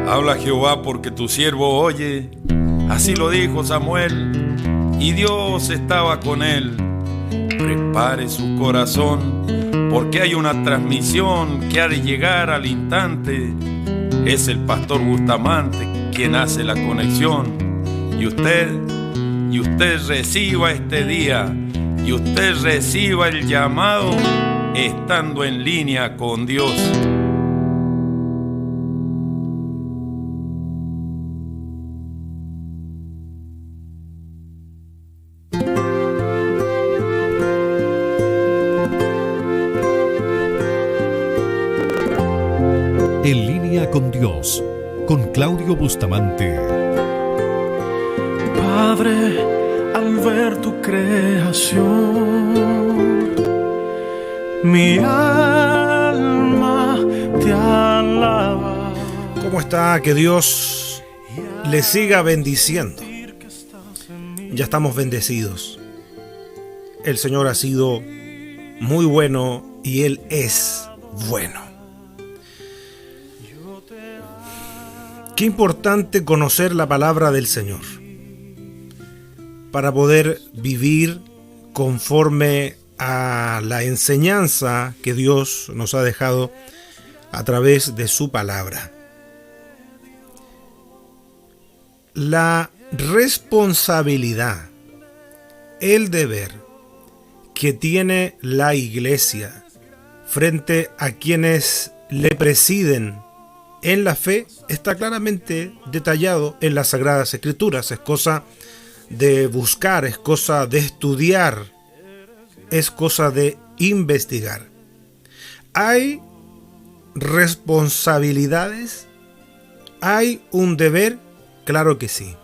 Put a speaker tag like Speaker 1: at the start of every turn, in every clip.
Speaker 1: Habla Jehová porque tu siervo oye. Así lo dijo Samuel, y Dios estaba con él. Prepare su corazón, porque hay una transmisión que ha de llegar al instante. Es el pastor Bustamante quien hace la conexión. Y usted reciba este día, y usted reciba el llamado estando en línea con Dios.
Speaker 2: En línea con Dios, con Claudio Bustamante.
Speaker 3: Padre, al ver tu creación, mi alma te alaba.
Speaker 4: ¿Cómo está? Que Dios le siga bendiciendo. Ya estamos bendecidos. El Señor ha sido muy bueno y Él es bueno. Qué importante conocer la palabra del Señor para poder vivir conforme a la enseñanza que Dios nos ha dejado a través de su palabra. La responsabilidad, el deber que tiene la iglesia frente a quienes le presiden en la fe está claramente detallado en las Sagradas Escrituras. Es cosa de buscar, es cosa de estudiar, es cosa de investigar. ¿Hay responsabilidades? ¿Hay un deber? Claro que sí.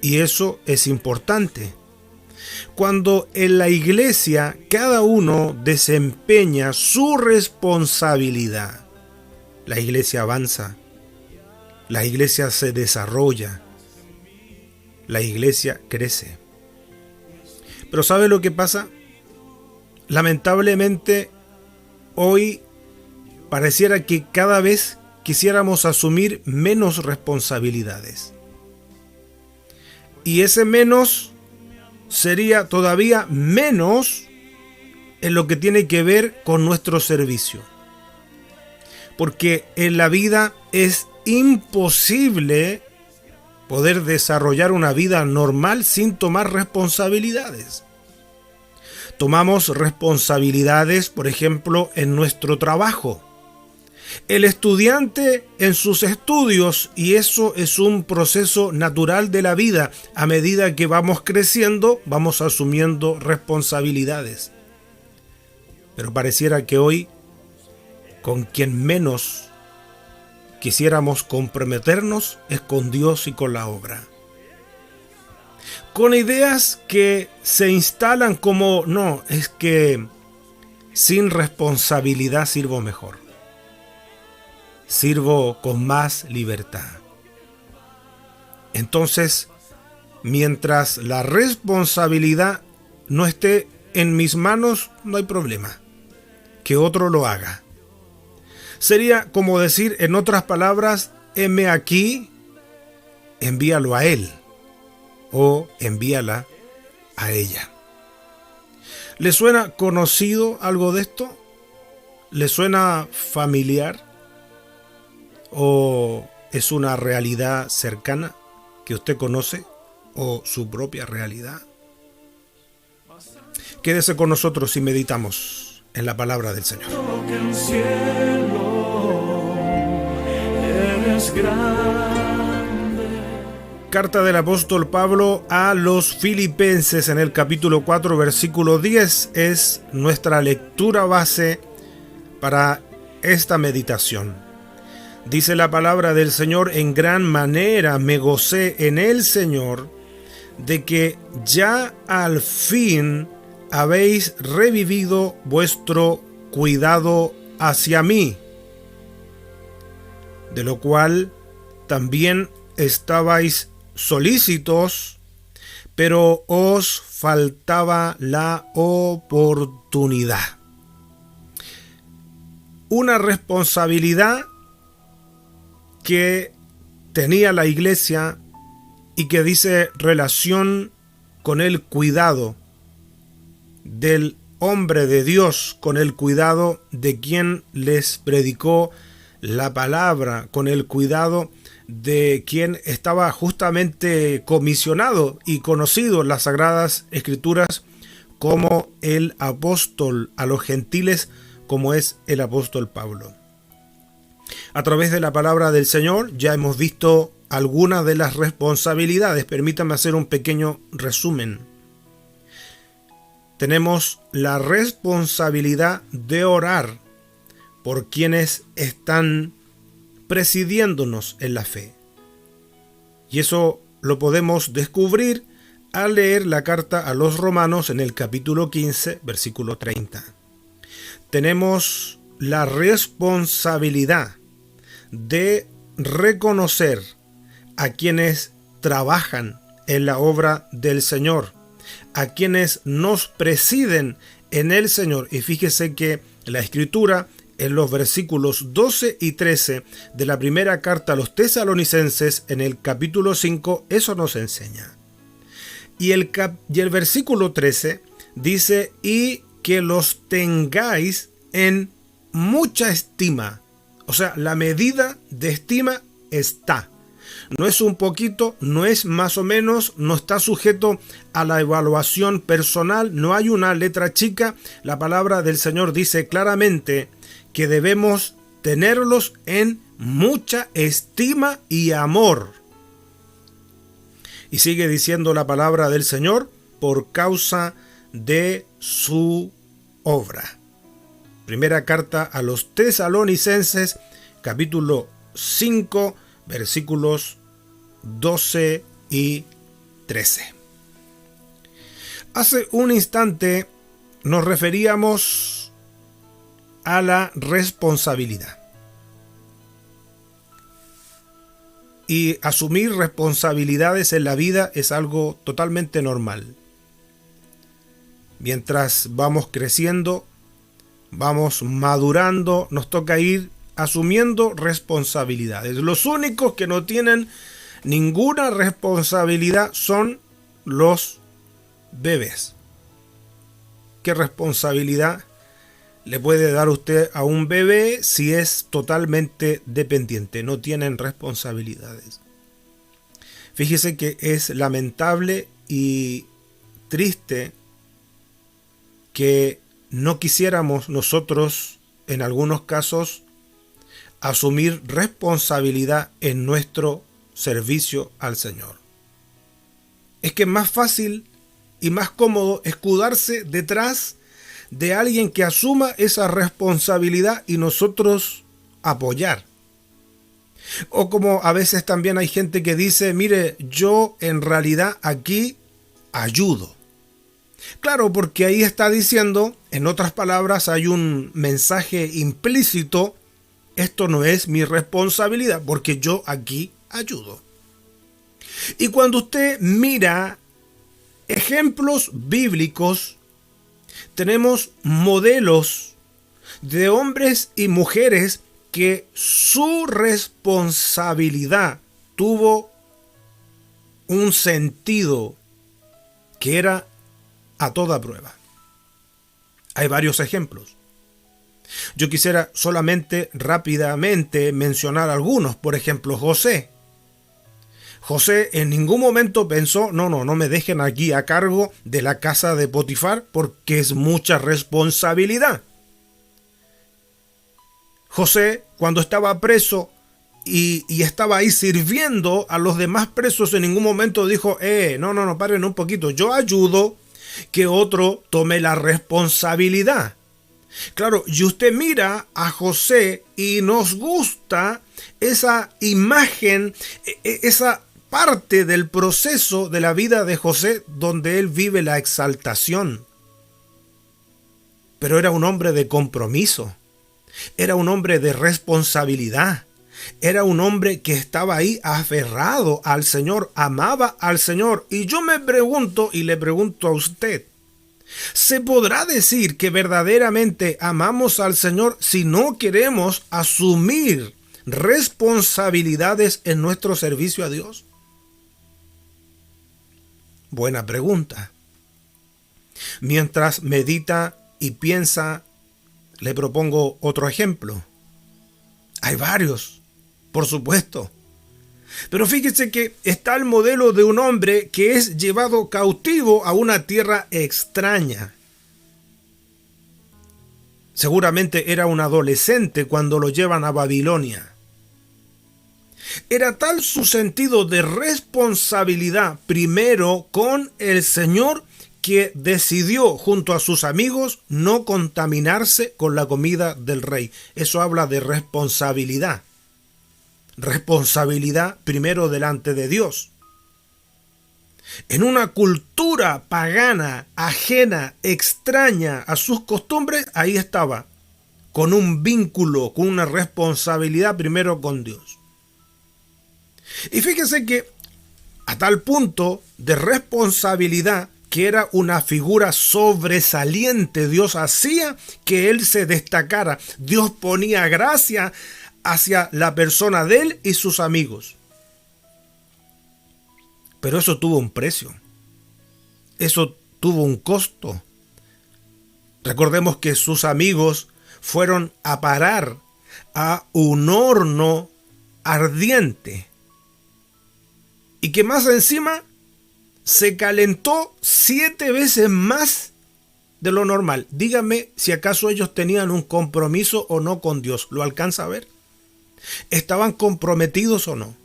Speaker 4: Y eso es importante. Cuando en la iglesia cada uno desempeña su responsabilidad, la iglesia avanza, la iglesia se desarrolla, la iglesia crece. Pero ¿sabe lo que pasa? Lamentablemente, hoy pareciera que cada vez quisiéramos asumir menos responsabilidades. Y ese menos sería todavía menos en lo que tiene que ver con nuestro servicio. Porque en la vida es imposible poder desarrollar una vida normal sin tomar responsabilidades. Tomamos responsabilidades, por ejemplo, en nuestro trabajo. El estudiante en sus estudios, y eso es un proceso natural de la vida. A medida que vamos creciendo, vamos asumiendo responsabilidades. Pero pareciera que hoy, con quien menos quisiéramos comprometernos es con Dios y con la obra. Con ideas que se instalan como, no, es que sin responsabilidad sirvo mejor. Sirvo con más libertad. Entonces, mientras la responsabilidad no esté en mis manos, no hay problema. Que otro lo haga. Sería como decir, en otras palabras, heme aquí, envíalo a él o envíala a ella. ¿Le suena conocido algo de esto? ¿Le suena familiar? ¿O es una realidad cercana que usted conoce o su propia realidad? Quédese con nosotros y meditamos en la palabra del Señor. Carta del apóstol Pablo a los Filipenses en el capítulo 4, versículo 10 es nuestra lectura base para esta meditación. Dice la palabra del Señor: en gran manera me gocé en el Señor de que ya al fin habéis revivido vuestro cuidado hacia mí, de lo cual también estabais solícitos, pero os faltaba la oportunidad. una responsabilidad que tenía la iglesia y que dice relación con el cuidado del hombre de Dios, con el cuidado de quien les predicó la palabra, con el cuidado de quien estaba justamente comisionado y conocido en las Sagradas Escrituras como el apóstol a los gentiles, como es el apóstol Pablo. A través de la palabra del Señor ya hemos visto algunas de las responsabilidades. Permítanme hacer un pequeño resumen. Tenemos la responsabilidad de orar por quienes están presidiéndonos en la fe. Y eso lo podemos descubrir al leer la carta a los Romanos en el capítulo 15, versículo 30. Tenemos la responsabilidad de reconocer a quienes trabajan en la obra del Señor, a quienes nos presiden en el Señor. Y fíjese que la Escritura, en los versículos 12 y 13 de la primera carta a los tesalonicenses, en el capítulo 5, eso nos enseña. Y el versículo 13 dice, y que los tengáis en mucha estima. O sea, la medida de estima está. No es un poquito, no es más o menos, no está sujeto a la evaluación personal, no hay una letra chica. La palabra del Señor dice claramente que debemos tenerlos en mucha estima y amor. Y sigue diciendo la palabra del Señor, por causa de su obra. Primera carta a los tesalonicenses, capítulo 5, versículos 12 y 13. Hace un instante nos referíamos a la responsabilidad. Y asumir responsabilidades en la vida es algo totalmente normal. Mientras vamos creciendo, vamos madurando, nos toca ir asumiendo responsabilidades. Los únicos que no tienen ninguna responsabilidad son los bebés. ¿Qué responsabilidad le puede dar usted a un bebé si es totalmente dependiente? No tienen responsabilidades. Fíjese que es lamentable y triste que no quisiéramos nosotros, en algunos casos, asumir responsabilidad en nuestro servicio al Señor. Es que es más fácil y más cómodo escudarse detrás de alguien que asuma esa responsabilidad y nosotros apoyar. O como a veces también hay gente que dice, mire, yo en realidad aquí ayudo. Claro, porque ahí está diciendo, en otras palabras, hay un mensaje implícito: esto no es mi responsabilidad, porque yo aquí ayudo. Y cuando usted mira ejemplos bíblicos, tenemos modelos de hombres y mujeres que su responsabilidad tuvo un sentido que era a toda prueba. Hay varios ejemplos. Yo quisiera solamente rápidamente mencionar algunos. Por ejemplo, José. José en ningún momento pensó, no me dejen aquí a cargo de la casa de Potifar porque es mucha responsabilidad. José, cuando estaba preso y estaba ahí sirviendo a los demás presos, en ningún momento dijo, no, paren un poquito, yo ayudo, que otro tome la responsabilidad. Claro, y usted mira a José y nos gusta esa imagen, esa parte del proceso de la vida de José donde él vive la exaltación. Pero era un hombre de compromiso, era un hombre de responsabilidad, era un hombre que estaba ahí aferrado al Señor, amaba al Señor. Y yo me pregunto y le pregunto a usted, ¿Se podrá decir que verdaderamente amamos al Señor si no queremos asumir responsabilidades en nuestro servicio a Dios? Buena pregunta. Mientras medita y piensa, le propongo otro ejemplo. Hay varios, por supuesto. Pero fíjese que está el modelo de un hombre que es llevado cautivo a una tierra extraña. Seguramente era un adolescente cuando lo llevan a Babilonia. Era tal su sentido de responsabilidad primero con el Señor que decidió junto a sus amigos no contaminarse con la comida del rey. Eso habla de responsabilidad. Responsabilidad primero delante de Dios. En una cultura pagana, ajena, extraña a sus costumbres, ahí estaba, con un vínculo, con una responsabilidad primero con Dios. Y fíjese que a tal punto de responsabilidad que era una figura sobresaliente, Dios hacía que él se destacara. Dios ponía gracia hacia la persona de él y sus amigos. Pero eso tuvo un precio. Eso tuvo un costo. Recordemos que sus amigos fueron a parar a un horno ardiente. Y que más encima se calentó 7 veces más de lo normal. Dígame si acaso ellos tenían un compromiso o no con Dios. ¿Lo alcanza a ver? ¿Estaban comprometidos o no?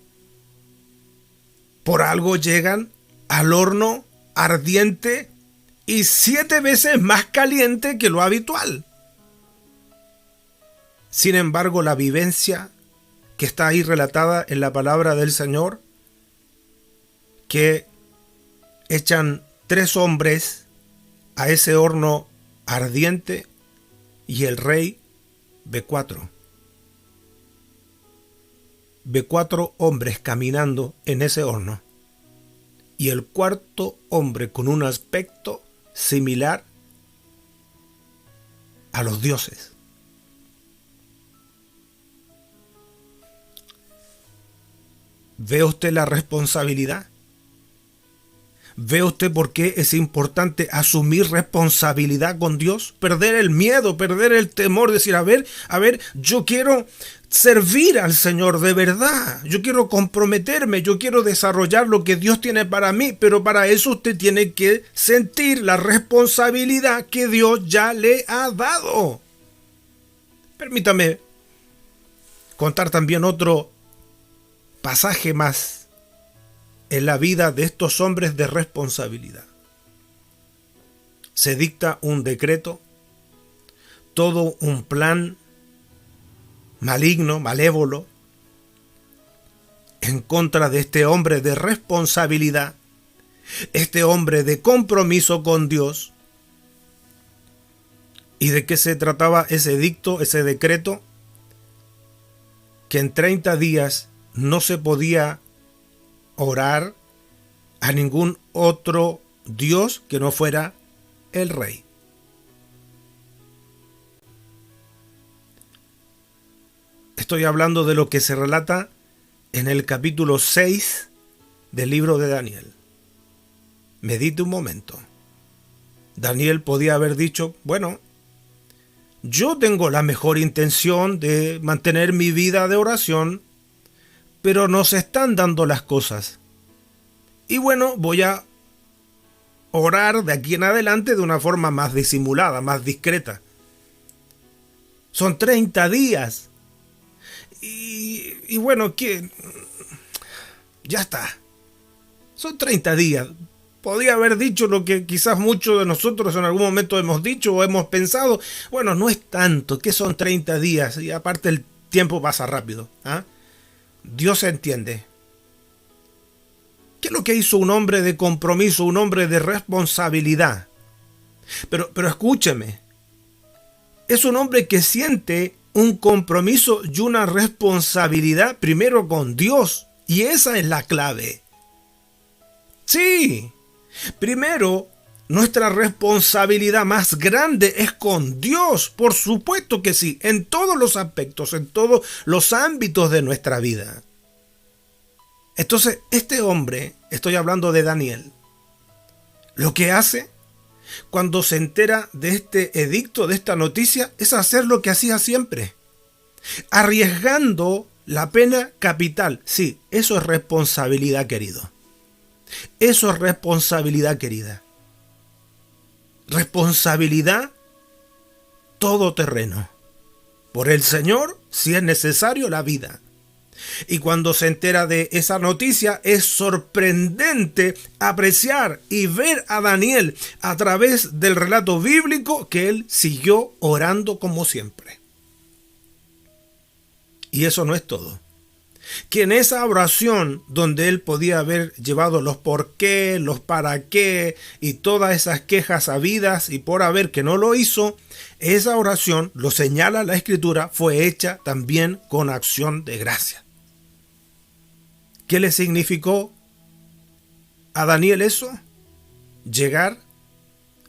Speaker 4: Por algo llegan al horno ardiente y 7 veces más caliente que lo habitual. Sin embargo, la vivencia que está ahí relatada en la palabra del Señor, que echan 3 hombres a ese horno ardiente y el rey ve 4. Ve 4 hombres caminando en ese horno. Y el cuarto hombre con un aspecto similar a los dioses. ¿Ve usted la responsabilidad? ¿Ve usted por qué es importante asumir responsabilidad con Dios? Perder el miedo, perder el temor, decir, a ver, yo quiero servir al Señor de verdad. Yo quiero comprometerme, yo quiero desarrollar lo que Dios tiene para mí, pero para eso usted tiene que sentir la responsabilidad que Dios ya le ha dado. Permítame contar también otro pasaje más en la vida de estos hombres de responsabilidad. Se dicta un decreto, todo un plan maligno, malévolo, en contra de este hombre de responsabilidad, este hombre de compromiso con Dios. ¿Y de qué se trataba ese edicto, ese decreto? Que en 30 días no se podía orar a ningún otro Dios que no fuera el rey. Estoy hablando de lo que se relata en el capítulo 6 del libro de Daniel. Medite un momento. Daniel podía haber dicho, bueno, yo tengo la mejor intención de mantener mi vida de oración, pero no se están dando las cosas. Y bueno, voy a orar de aquí en adelante de una forma más disimulada, más discreta. Son 30 días. Y bueno, ¿qué? Ya está. Son 30 días. Podría haber dicho lo que quizás muchos de nosotros en algún momento hemos dicho o hemos pensado. Bueno, no es tanto, que son 30 días. Y aparte el tiempo pasa rápido. ¿Ah? Dios entiende. ¿Qué es lo que hizo un hombre de compromiso, un hombre de responsabilidad? Pero escúcheme. Es un hombre que siente un compromiso y una responsabilidad primero con Dios. Y esa es la clave. Sí, primero Nuestra responsabilidad más grande es con Dios, por supuesto que sí, en todos los aspectos, en todos los ámbitos de nuestra vida. Entonces, este hombre, estoy hablando de Daniel, lo que hace cuando se entera de este edicto, de esta noticia, es hacer lo que hacía siempre, arriesgando la pena capital. Sí, eso es responsabilidad, querido. Eso es responsabilidad, querida. Responsabilidad todoterreno. Por el Señor, si es necesario, la vida. Y cuando se entera de esa noticia, es sorprendente apreciar y ver a Daniel a través del relato bíblico que él siguió orando como siempre. Y eso no es todo. Que en esa oración donde él podía haber llevado los por qué, los para qué y todas esas quejas habidas y por haber que no lo hizo, esa oración, lo señala la Escritura, fue hecha también con acción de gracia. ¿Qué le significó a Daniel eso? Llegar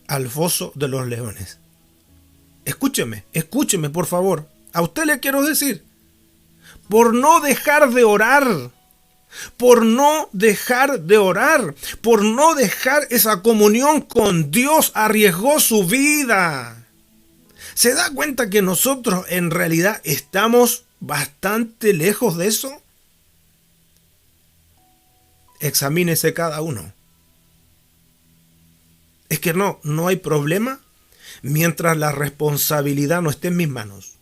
Speaker 4: al foso de los leones. Escúcheme por favor. A usted le quiero decir, por no dejar de orar, por no dejar esa comunión con Dios, arriesgó su vida. ¿Se da cuenta que nosotros en realidad estamos bastante lejos de eso? Examínese cada uno. Es que no hay problema mientras la responsabilidad no esté en mis manos.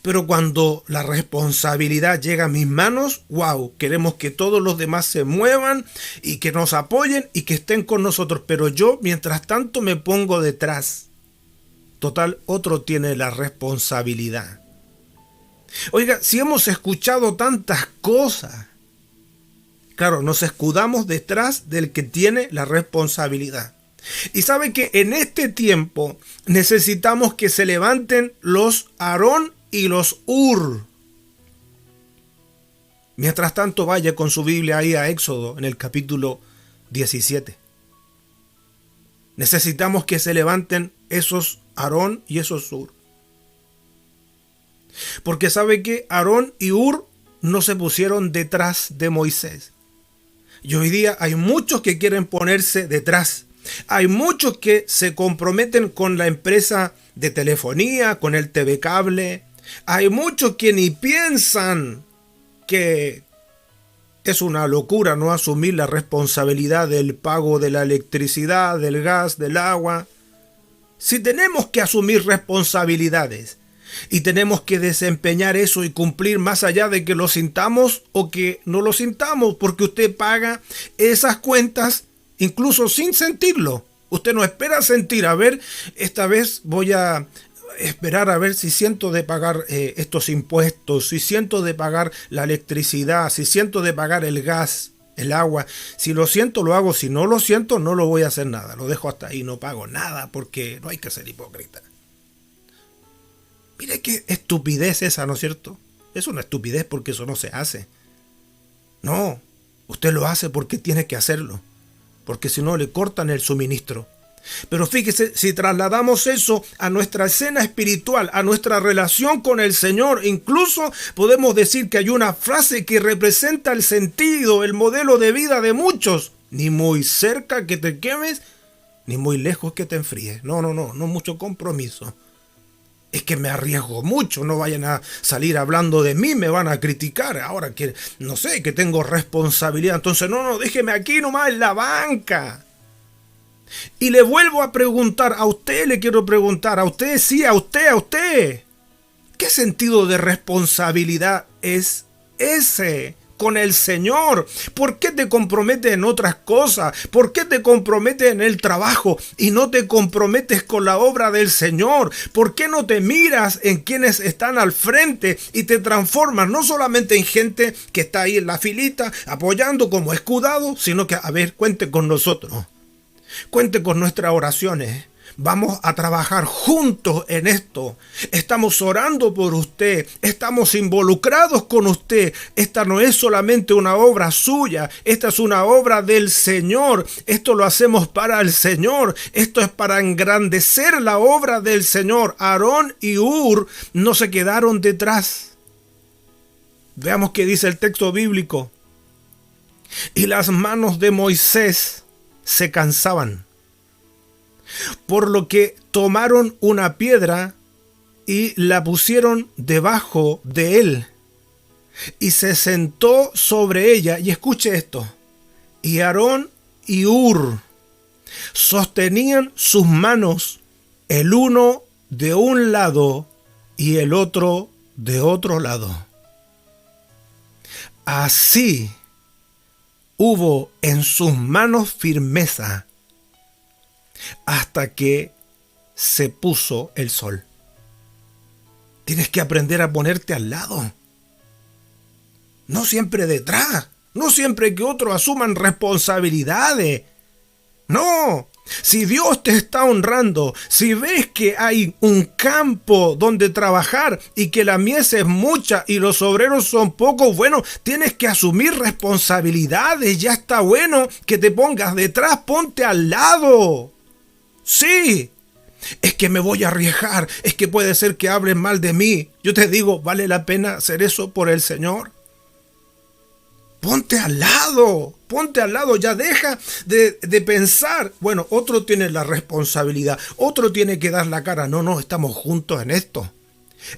Speaker 4: Pero cuando la responsabilidad llega a mis manos, wow, queremos que todos los demás se muevan y que nos apoyen y que estén con nosotros. Pero yo, mientras tanto, me pongo detrás. Total, otro tiene la responsabilidad. Oiga, si hemos escuchado tantas cosas, claro, nos escudamos detrás del que tiene la responsabilidad. Y sabe que en este tiempo necesitamos que se levanten los Aarón y los Hur. Mientras tanto, vaya con su Biblia ahí a Éxodo en el capítulo 17. Necesitamos que se levanten esos Aarón y esos Hur. Porque sabe que Aarón y Hur no se pusieron detrás de Moisés. Y hoy día hay muchos que quieren ponerse detrás. Hay muchos que se comprometen con la empresa de telefonía, con el TV cable. Hay muchos que ni piensan que es una locura no asumir la responsabilidad del pago de la electricidad, del gas, del agua. Si tenemos que asumir responsabilidades y tenemos que desempeñar eso y cumplir más allá de que lo sintamos o que no lo sintamos, porque usted paga esas cuentas incluso sin sentirlo. Usted no espera sentir, a ver, esta vez voy a esperar a ver si siento de pagar estos impuestos, si siento de pagar la electricidad, si siento de pagar el gas, el agua. Si lo siento, lo hago. Si no lo siento, no lo voy a hacer nada. Lo dejo hasta ahí, no pago nada, porque no hay que ser hipócrita. Mire qué estupidez esa, ¿no es cierto? Es una estupidez porque eso no se hace. No, usted lo hace porque tiene que hacerlo, porque si no le cortan el suministro. Pero fíjese, si trasladamos eso a nuestra escena espiritual, a nuestra relación con el Señor, incluso podemos decir que hay una frase que representa el sentido, el modelo de vida de muchos. Ni muy cerca que te quemes, ni muy lejos que te enfríes. No mucho compromiso. Es que me arriesgo mucho, no vayan a salir hablando de mí, me van a criticar. Ahora que, no sé, que tengo responsabilidad. Entonces, déjeme aquí nomás en la banca. Y le vuelvo a preguntar, a usted le quiero preguntar, a usted, sí, a usted. ¿Qué sentido de responsabilidad es ese con el Señor? ¿Por qué te comprometes en otras cosas? ¿Por qué te comprometes en el trabajo y no te comprometes con la obra del Señor? ¿Por qué no te miras en quienes están al frente y te transformas no solamente en gente que está ahí en la filita apoyando como escudado, sino que, a ver, cuente con nosotros? Cuente con nuestras oraciones. Vamos a trabajar juntos en esto. Estamos orando por usted. Estamos involucrados con usted. Esta no es solamente una obra suya. Esta es una obra del Señor. Esto lo hacemos para el Señor. Esto es para engrandecer la obra del Señor. Aarón y Hur no se quedaron detrás. Veamos qué dice el texto bíblico. Y las manos de Moisés se cansaban, por lo que tomaron una piedra y la pusieron debajo de él, y se sentó sobre ella. Y escuche esto. Y Aarón y Hur sostenían sus manos, el uno de un lado y el otro de otro lado. Así hubo en sus manos firmeza hasta que se puso el sol. Tienes que aprender a ponerte al lado. No siempre detrás. No siempre que otros asuman responsabilidades. No. Si Dios te está honrando, si ves que hay un campo donde trabajar y que la mies es mucha y los obreros son pocos, bueno, tienes que asumir responsabilidades. Ya está bueno que te pongas detrás, ponte al lado. Sí, es que me voy a arriesgar, es que puede ser que hablen mal de mí. Yo te digo, ¿vale la pena hacer eso por el Señor? Ponte al lado, ya deja de pensar, bueno, otro tiene la responsabilidad, otro tiene que dar la cara. No, estamos juntos en esto.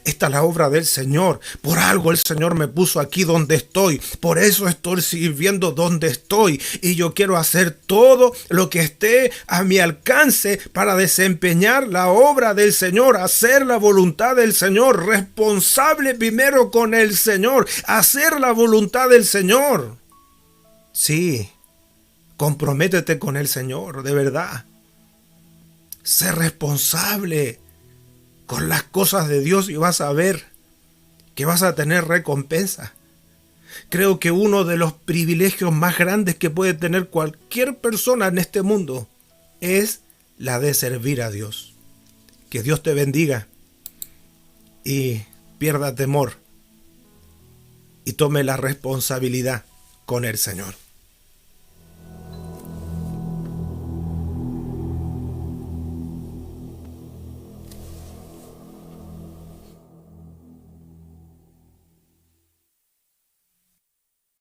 Speaker 4: Esta es la obra del Señor. Por algo el Señor me puso aquí donde estoy. Por eso estoy sirviendo donde estoy. Y yo quiero hacer todo lo que esté a mi alcance para desempeñar la obra del Señor, hacer la voluntad del Señor. Responsable primero con el Señor. Hacer la voluntad del Señor. Sí, comprométete con el Señor, de verdad. Sé responsable con las cosas de Dios y vas a ver que vas a tener recompensa. Creo que uno de los privilegios más grandes que puede tener cualquier persona en este mundo es la de servir a Dios. Que Dios te bendiga y pierda temor y tome la responsabilidad con el Señor.